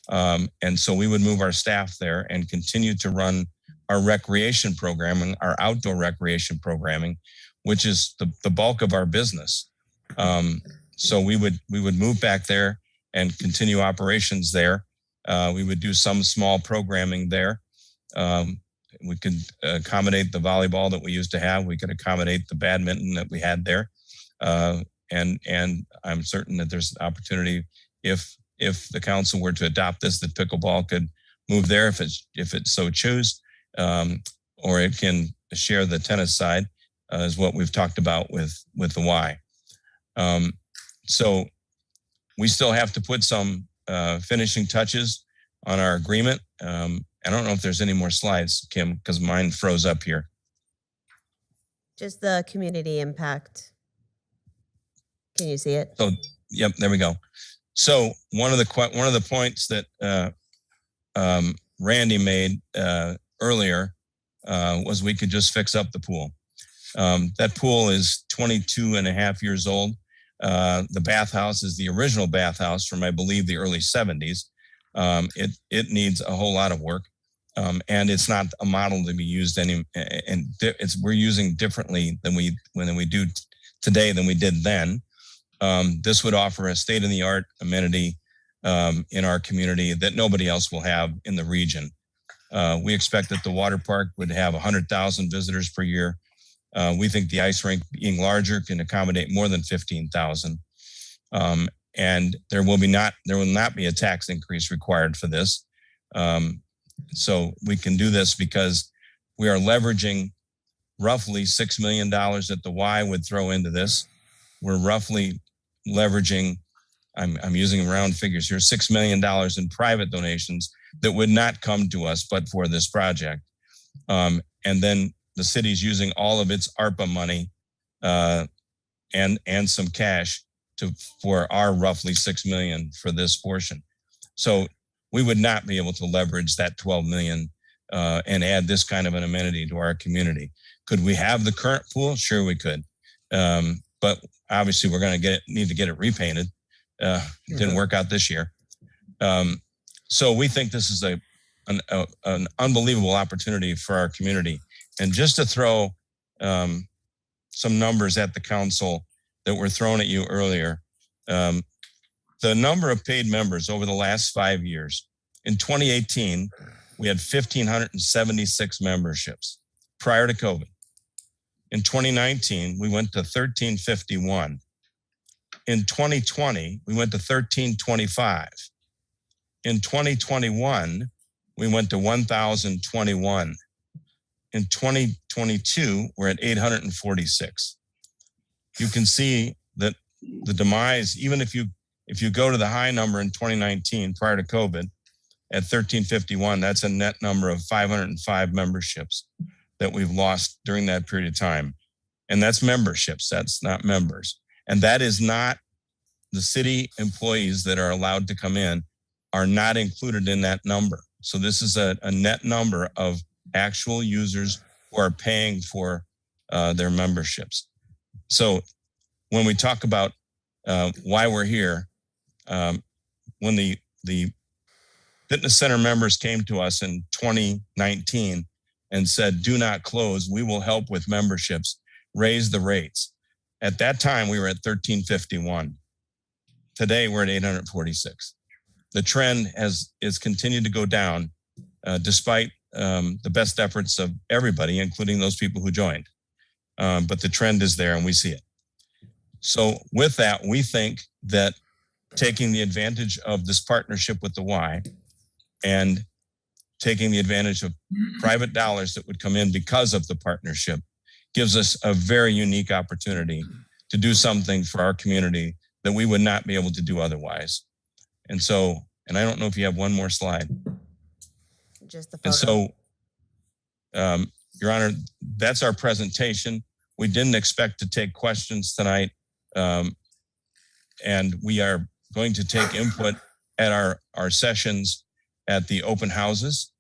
And so we would move our staff there and continue to run our recreation programming, our outdoor recreation programming, which is the bulk of our business. So we would move back there and continue operations there. We would do some small programming there. We could accommodate the volleyball that we used to have. We could accommodate the badminton that we had there. And I'm certain that there's an opportunity if the council were to adopt this, that pickleball could move there if it so choose, or it can share the tennis side, is what we've talked about with the Y. So we still have to put some finishing touches on our agreement. I don't know if there's any more slides, Kim, because mine froze up here.
Just the community impact. Can you see it?
So, yep, there we go. So one of the points that Randy made earlier was we could just fix up the pool. That pool is 22 and a half years old. The bathhouse is the original bathhouse from, I believe, the early 70s. It needs a whole lot of work. And it's not a model to be used we're using differently than we do today than we did then. This would offer a state-of-the-art amenity in our community that nobody else will have in the region. We expect that the water park would have 100,000 visitors per year. We think the ice rink being larger can accommodate more than 15,000. And there will not be a tax increase required for this. So we can do this because we are leveraging roughly $6 million that the Y would throw into this. We're roughly leveraging, I'm using round figures here, $6 million in private donations that would not come to us but for this project. And then the city's using all of its ARPA money and some cash for our roughly $6 million for this portion. So we would not be able to leverage that 12 million and add this kind of an amenity to our community. Could we have the current pool? Sure, we could. But obviously we're going to need to get it repainted. It didn't work out this year. So we think this is an unbelievable opportunity for our community. And just to throw some numbers at the council that were thrown at you earlier, the number of paid members over the last 5 years, in 2018, we had 1,576 memberships prior to COVID. In 2019, we went to 1,351. In 2020, we went to 1,325. In 2021, we went to 1,021. In 2022, we're at 846. You can see that the demise, even if you go to the high number in 2019, prior to COVID, at 1,351, that's a net number of 505 memberships that we've lost during that period of time. And that's memberships, that's not members. And that is not the city employees that are allowed to come in are not included in that number. So this is a net number of actual users who are paying for their memberships. So when we talk about why we're here, when the fitness center members came to us in 2019 and said, do not close, we will help with memberships, raise the rates. At that time, we were at 1,351. Today, we're at 846. The trend is continued to go down despite the best efforts of everybody, including those people who joined. But the trend is there and we see it. So with that, we think that taking the advantage of this partnership with the Y and taking the advantage of private dollars that would come in because of the partnership gives us a very unique opportunity to do something for our community that we would not be able to do otherwise. And so, and I don't know if you have one more slide.
Just the photo.
And so, Your Honor, that's our presentation. We didn't expect to take questions tonight. And we are going to take input at our sessions at the open houses,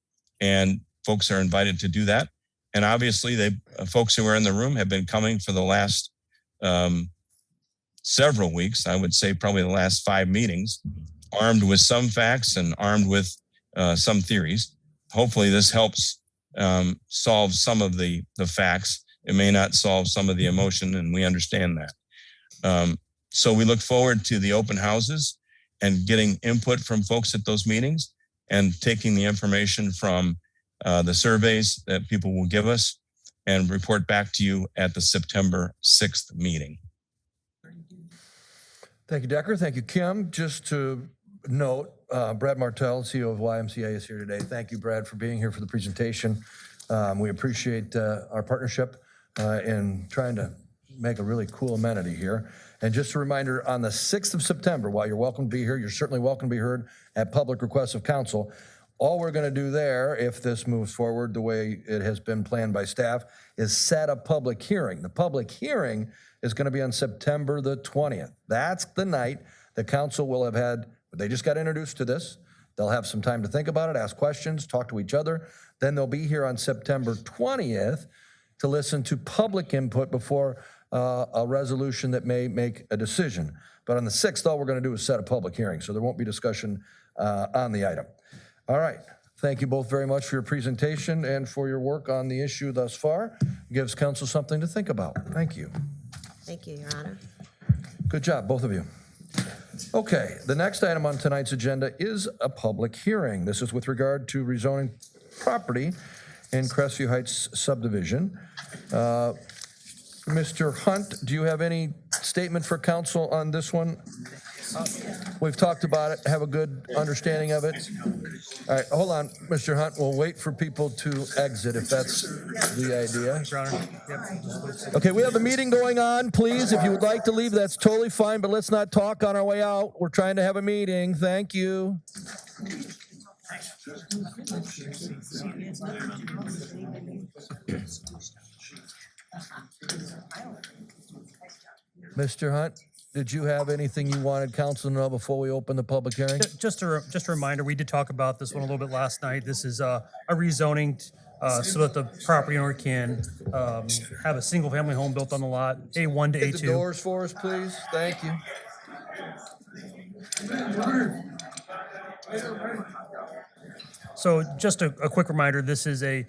and folks are invited to do that. And obviously, folks who are in the room have been coming for the last several weeks. I would say probably the last 5 meetings, armed with some facts and armed with some theories. Hopefully, this helps solve some of the facts. It may not solve some of the emotion, and we understand that. So we look forward to the open houses and getting input from folks at those meetings and taking the information from the surveys that people will give us and report back to you at the September 6th meeting.
Thank you, Decker. Thank you, Kim. Just to note, Brad Martell, CEO of YMCA, is here today. Thank you, Brad, for being here for the presentation. We appreciate our partnership in trying to make a really cool amenity here. And just a reminder, on the 6th of September, while you're welcome to be here, you're certainly welcome to be heard at public request of council. all we're going to do there, if this moves forward the way it has been planned by staff, is set a public hearing. The public hearing is going to be on September the 20th. That's the night the council will have had, they just got introduced to this. They'll have some time to think about it, ask questions, talk to each other. Then they'll be here on September 20th to listen to public input before a resolution that may make a decision. But on the 6th, all we're going to do is set a public hearing, so there won't be discussion on the item. All right. Thank you both very much for your presentation and for your work on the issue thus far. Gives council something to think about. Thank you.
Thank you, Your Honor.
Good job, both of you. Okay, the next item on tonight's agenda is a public hearing. This is with regard to rezoning property in Crestview Heights subdivision. Mr. Hunt, do you have any statement for council on this one? We've talked about it, have a good understanding of it. All right, hold on, Mr. Hunt, we'll wait for people to exit if that's the idea. Okay, we have a meeting going on. Please, if you would like to leave, that's totally fine, but let's not talk on our way out. We're trying to have a meeting. Thank you. Mr. Hunt, did you have anything you wanted council to know before we open the public hearing?
Just a reminder, we did talk about this one a little bit last night. This is a rezoning so that the property owner can have a single-family home built on the lot, A1 to A2.
Hit the doors for us, please. Thank you.
So just a quick reminder, this is a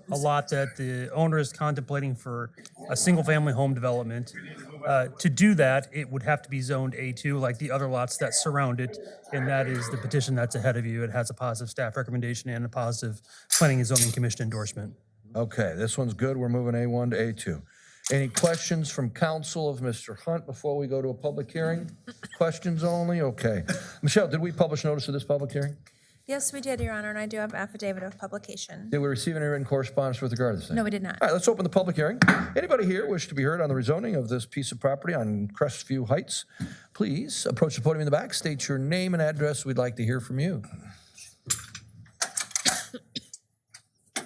lot that the owner is contemplating for a single-family home development. To do that, it would have to be zoned A2 like the other lots that surround it, and that is the petition that's ahead of you. It has a positive staff recommendation and a positive Planning and Zoning Commission endorsement.
Okay, this one's good. We're moving A1 to A2. Any questions from council of Mr. Hunt before we go to a public hearing? Questions only? Okay. Michelle, did we publish notice of this public hearing?
Yes, we did, Your Honor, and I do have affidavit of publication.
Did we receive any written correspondence with regard to this thing?
No, we did not.
All right, let's open the public hearing. Anybody here wish to be heard on the rezoning of this piece of property on Crestview Heights? Please approach the podium in the back, state your name and address. We'd like to hear from you. All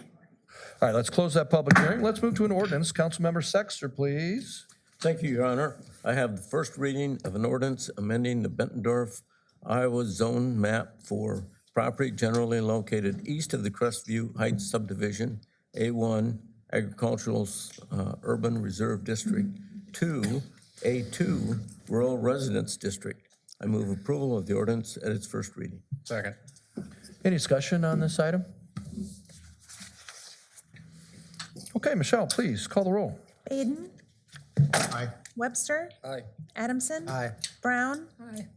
right, let's close that public hearing. Let's move to an ordinance. Councilmember Sexter, please.
Thank you, Your Honor. I have the first reading of an ordinance amending the Bettendorf, Iowa zone map for property generally located east of the Crestview Heights subdivision, A1 Agricultural Urban Reserve District, 2 A2 Rural Residence District. I move approval of the ordinance at its first reading.
Second.
Any discussion on this item? Okay, Michelle, please call the roll.
Baden.
Aye.
Webster.
Aye.
Adamson.
Aye.
Brown.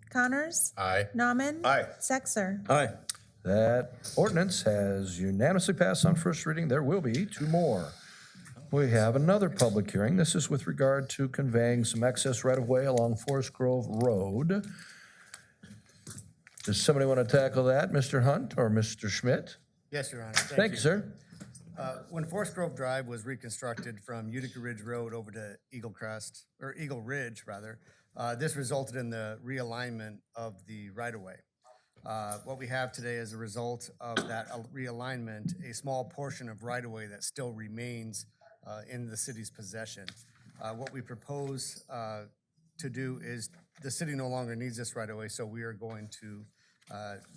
Connors.
Aye.
Nauman.
Aye.
Sexer.
Aye.
That ordinance has unanimously passed on first reading. There will be two more. We have another public hearing. This is with regard to conveying some excess right-of-way along Forest Grove Road. Does somebody want to tackle that, Mr. Hunt or Mr. Schmidt?
Yes, Your Honor.
Thank you, sir.
When Forest Grove Drive was reconstructed from Utica Ridge Road over to Eagle Ridge, rather, this resulted in the realignment of the right-of-way. What we have today as a result of that realignment, a small portion of right-of-way that still remains in the city's possession. What we propose to do is the city no longer needs this right-of-way, so we are going to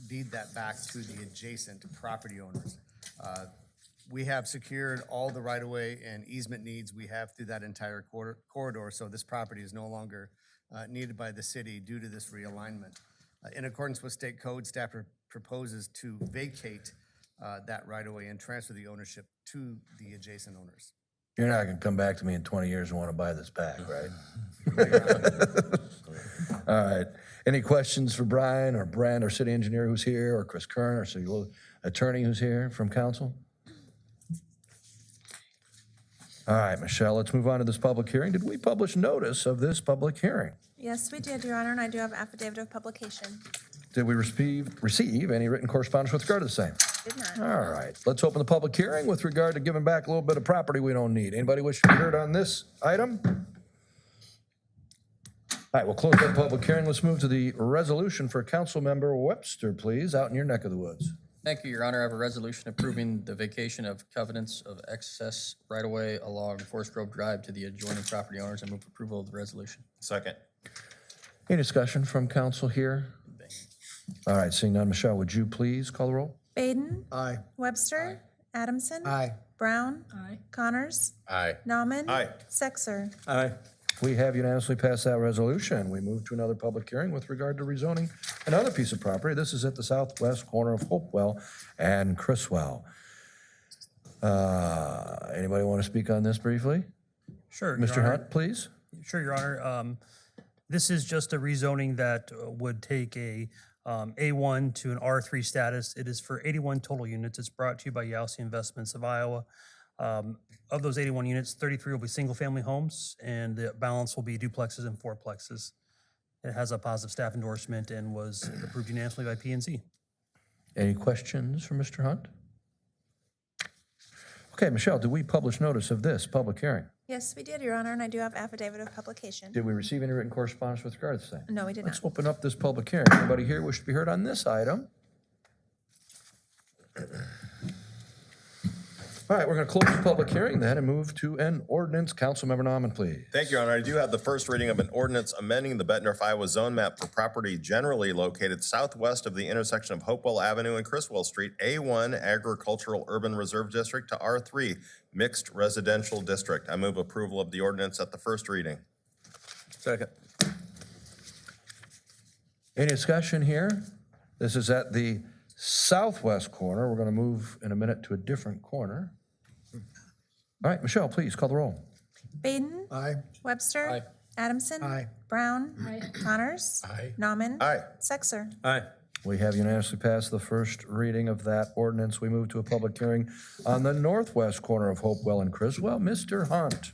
deed that back to the adjacent property owners. We have secured all the right-of-way and easement needs we have through that entire corridor, so this property is no longer needed by the city due to this realignment. In accordance with state code, staff proposes to vacate that right-of-way and transfer the ownership to the adjacent owners.
You're not going to come back to me in 20 years and want to buy this back, right? All right. Any questions for Brian or Brent, our city engineer who's here, or Chris Kern, our city attorney who's here from council? All right, Michelle, let's move on to this public hearing. Did we publish notice of this public hearing?
Yes, we did, Your Honor, and I do have affidavit of publication.
Did we receive any written correspondence with regard to the same?
Did not.
All right, let's open the public hearing with regard to giving back a little bit of property we don't need. Anybody wish to be heard on this item? All right, we'll close that public hearing. Let's move to the resolution for Councilmember Webster, please, out in your neck of the woods.
Thank you, Your Honor. I have a resolution approving the vacation of covenants of excess right-of-way along Forest Grove Drive to the adjoining property owners. I move approval of the resolution.
Second.
Any discussion from council here? All right, seeing none, Michelle, would you please call the roll?
Baden.
Aye.
Webster. Adamson.
Aye.
Brown. Connors.
Aye.
Nauman.
Aye.
Sexer.
Aye.
We have unanimously passed that resolution. We move to another public hearing with regard to rezoning another piece of property. This is at the southwest corner of Hopewell and Crestview. Anybody want to speak on this briefly?
Sure. Your
Mr.
Honor.
Hunt, please.
Sure, Your Honor. This is just a rezoning that would take a A1 to an R3 status. It is for 81 total units. It's brought to you by Yelsey Investments of Iowa. Of those 81 units, 33 will be single-family homes, and the balance will be duplexes and fourplexes. It has a positive staff endorsement and was approved unanimously by P&Z.
Any questions for Mr. Hunt? Okay, Michelle, did we publish notice of this public hearing?
Yes, we did, Your Honor, and I do have affidavit of publication.
Did we receive any written correspondence with regard to the same?
No, we did not.
Let's open up this public hearing. Anybody here wish to be heard on this item? All right, we're going to close the public hearing then and move to an ordinance. Councilmember Nauman, please.
Thank you, Your Honor. I do have the first reading of an ordinance amending the Bettendorf, Iowa zone map for property generally located southwest of the intersection of Hopewell Avenue and Criswell Street, A1 Agricultural Urban Reserve District to R3 Mixed Residential District. I move approval of the ordinance at the first reading.
Second.
Any discussion here? This is at the southwest corner. We're going to move in a minute to a different corner. All right, Michelle, please call the roll.
Baden.
Aye.
Webster.
Aye.
Adamson.
Aye.
Brown. Connors.
Aye.
Nauman.
Aye.
Sexer.
Aye.
We have unanimously passed the first reading of that ordinance. We move to a public hearing on the northwest corner of Hopewell and Criswell. Mr. Hunt.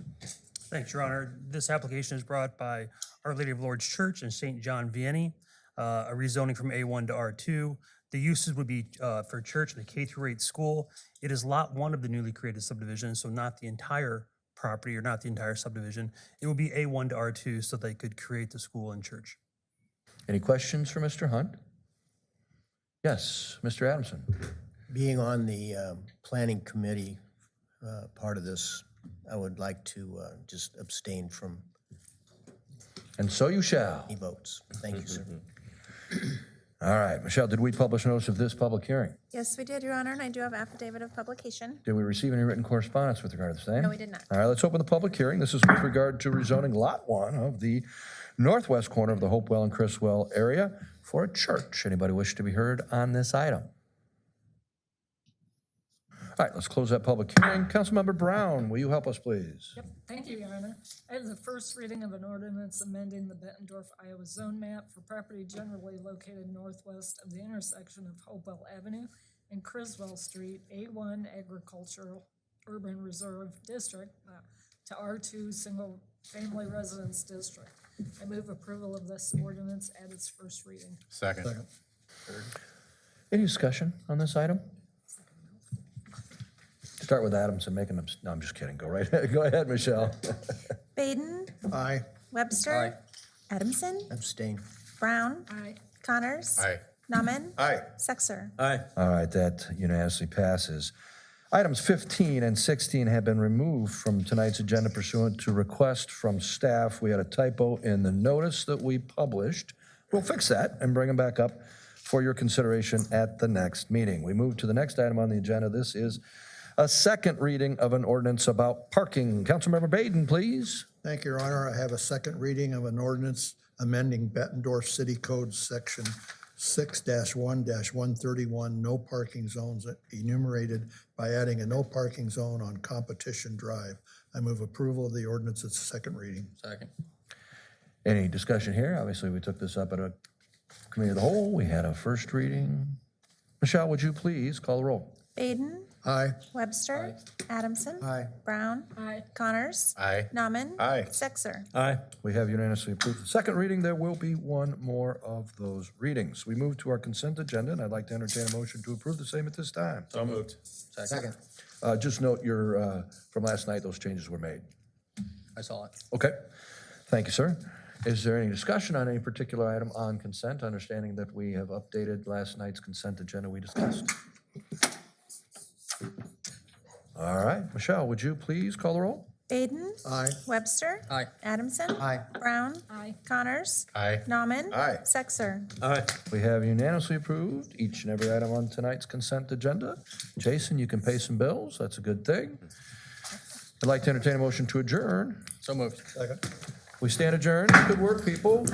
Thanks, Your Honor. This application is brought by Our Lady of Lourdes Church in St. John, Vianney, a rezoning from A1 to R2. The uses would be for church and a K-8 school. It is Lot 1 of the newly created subdivision, so not the entire property or not the entire subdivision. It will be A1 to R2 so they could create the school and church.
Any questions for Mr. Hunt? Yes, Mr. Adamson.
Being on the planning committee part of this, I would like to just abstain from
And so you shall.
any votes. Thank you, sir.
All right, Michelle, did we publish notice of this public hearing?
Yes, we did, Your Honor, and I do have affidavit of publication.
Did we receive any written correspondence with regard to the same?
No, we did not.
All right, let's open the public hearing. This is with regard to rezoning Lot 1 of the northwest corner of the Hopewell and Criswell area for a church. Anybody wish to be heard on this item? All right, let's close that public hearing. Councilmember Brown, will you help us, please?
Yep, thank you, Your Honor. I have the first reading of an ordinance amending the Bettendorf, Iowa zone map for property generally located northwest of the intersection of Hopewell Avenue and Criswell Street, A1 Agricultural Urban Reserve District to R2 Single Family Residence District. I move approval of this ordinance at its first reading.
Second.
Any discussion on this item? Start with Adamson, making them, no, I'm just kidding. Go right ahead. Go ahead, Michelle.
Baden.
Aye.
Webster. Adamson.
Abstain.
Brown.
Aye.
Connors.
Aye.
Nauman.
Aye.
Sexer.
Aye.
All right, that unanimously passes. Items 15 and 16 have been removed from tonight's agenda pursuant to request from staff. We had a typo in the notice that we published. We'll fix that and bring them back up for your consideration at the next meeting. We move to the next item on the agenda. This is a second reading of an ordinance about parking. Councilmember Baden, please.
Thank you, Your Honor. I have a second reading of an ordinance amending Bettendorf City Code Section 6-1-131, no parking zones enumerated by adding a no parking zone on Competition Drive. I move approval of the ordinance at second reading.
Second.
Any discussion here? Obviously, we took this up at a committee of the whole. We had a first reading. Michelle, would you please call the roll?
Baden.
Aye.
Webster. Adamson.
Aye.
Brown.
Aye.
Connors.
Aye.
Nauman.
Aye.
Sexer.
Aye.
We have unanimously approved the second reading. There will be one more of those readings. We move to our consent agenda, and I'd like to entertain a motion to approve the same at this time.
So moved.
Second.
Just note your, from last night, those changes were made.
I saw it.
Okay. Thank you, sir. Is there any discussion on any particular item on consent, understanding that we have updated last night's consent agenda we discussed? All right, Michelle, would you please call the roll?
Baden.
Aye.
Webster.
Aye.
Adamson.
Aye.
Brown.
Aye.
Connors.
Aye.
Nauman.
Aye.
Sexer.
Aye. We have unanimously approved each and every item on tonight's consent agenda. Jason, you can pay some bills. That's a good thing. I'd like to entertain a motion to adjourn.
So moved.
We stand adjourned. Good work, people.